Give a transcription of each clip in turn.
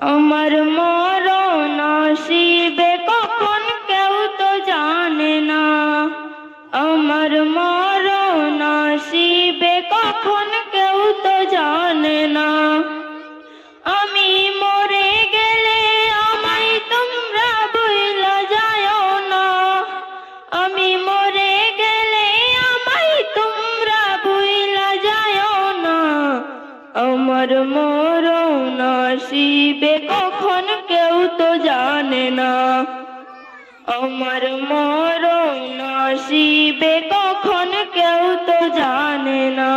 আমার মরণ নসিবে কখন কেউ তো জানে না। আমার মরণ নসিবে কখন কেউ তো জানে না। আমি মরে গেলে আমায় তোমরা ভুইলা যাও না। আমি মরে গেলে আমায় তোমরা ভুইলা যাও না। আমার মরণ নসিবে কখন কেউ তো জানে না। আমার মরণ নসিবে কখন কেউ তো জানে না।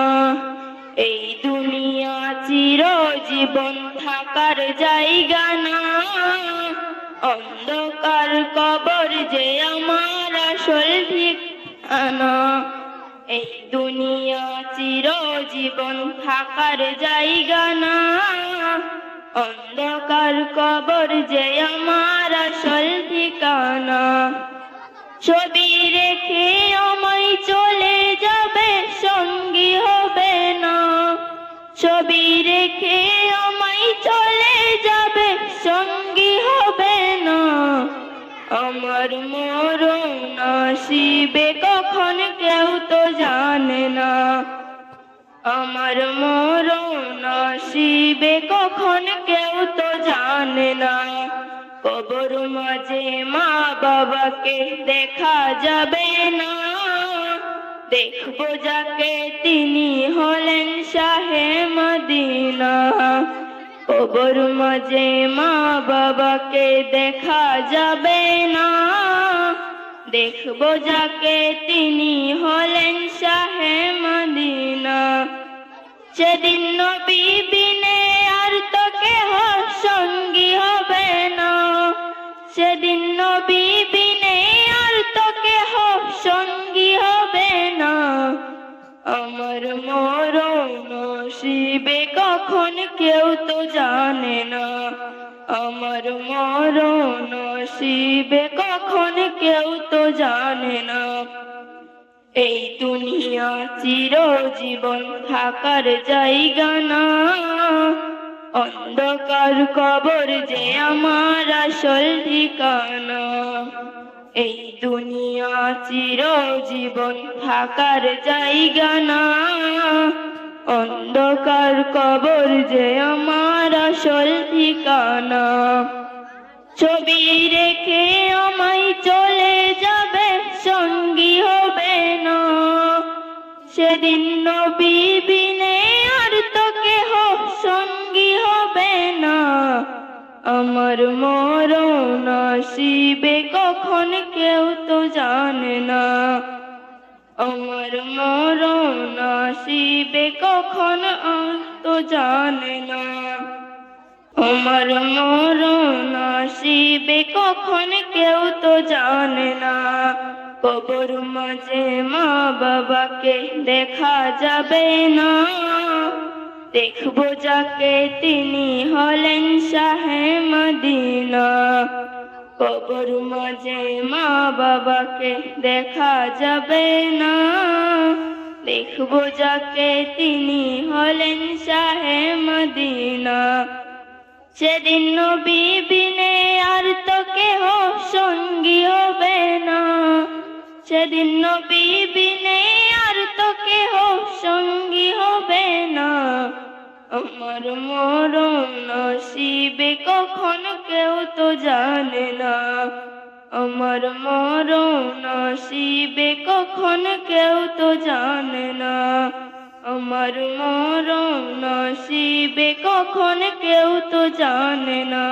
এই দুনিয়া চিরজীবন থাকার জায়গা না। অন্ধকার কবর যে আমার আসল ঠিকানা। এই দুনিয়া চিরজীবন থাকার জায়গা না। অন্ধকার কবর যে আমার আসল ঠিকানা। ছবি রেখে আমায় চলে যাবে, সঙ্গী হবে না। ছবি রেখে আমায় চলে যাবে, সঙ্গী হবে না। আমার মরণ নসিবে কখন কেউ তো জানে না। আমার মরণ নসিবে কখন কেউ তো জানে না। কবর মাঝে মা বাবাকে দেখা যাবে না। দেখবো যাকে তিনি হলেন শাহে মদিনা। কবর মাঝে মা বাবাকে দেখা যাবে না। দেখবো যাকে তিনি হলেন শাহে মদিনা। সেদিন নবী বিনে আর তো কেহ সঙ্গী হবে না। সেদিন নবী বিনে আর তো কেহ সঙ্গী হবে না। আমার মরণ নসিবে কখন কেউ তো জানে না। আমার মরণ নসিবে কখন কেউ তো জানে না। এই দুনিয়া চিরজীবন থাকার জায়গা না। অন্ধকার কবর যে আমার আসল ঠিকানা। এই দুনিয়া চিরজীবন থাকার জায়গা না। অন্ধকার কবর যে আমার আসল ঠিকানা। ছবি রেখে আমায় চলে যাবে, সঙ্গী হবে না। সেদিন নবী বিনে আর তো কেহ সঙ্গী হবে না। আমার মরণ নসিবে কখন কেউ তো জানে না। আমার মরণ নসিবে কখন তো জানে না। আমার মরণ নসিবে কখন কেউ তো জানে না। কবর মাঝে মা বাবাকে দেখা যাবে না। দেখবো যাকে তিনি হলেন শাহে মদিনা। কবর মাঝে মা বাবাকে দেখা যাবে না। দেখবো যাকে তিনি হলেন শাহে মদিনা। সেদিন নবী বিনে আর তো কেহ সঙ্গী হবে না। সেদিন নবী বিনে আর তো কেহ সঙ্গী হবে না। আমার মরণ নসিবে কখন কেউ তো জানে না। আমার মরণ নসিবে কখন কেউ তো জানে না। আমার মরণ নসিবে কখন কেউ তো জানে না।